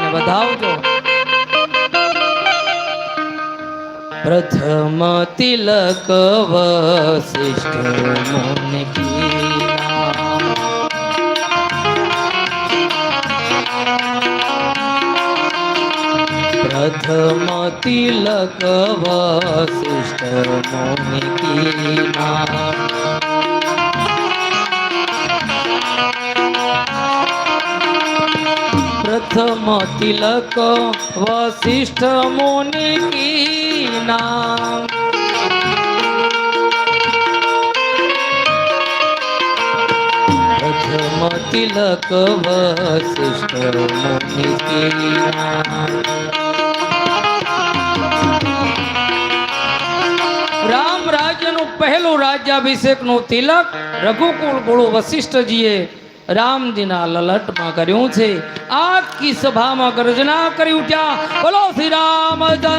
અને વધાવજો. પ્રથમ તિલક વસિષ્ઠ મુનિ કીના. પ્રથમ તિલક વસિષ્ઠ મુનિ કીના. પ્રથમ તિલક વસિષ્ઠ મુનિ કીના. પ્રથમ તિલક વસિષ્ઠ મુનિ કીના. રામ રાજ્યનું પહેલું રાજ્યાભિષેકનું તિલક રઘુકુળ ગુરુ વશિષ્ઠજીએ રામજીના લલટમાં કર્યું છે. આખી સભામાં ગર્જના કરી ઉઠ્યા, બોલો શ્રી રામચંદ્ર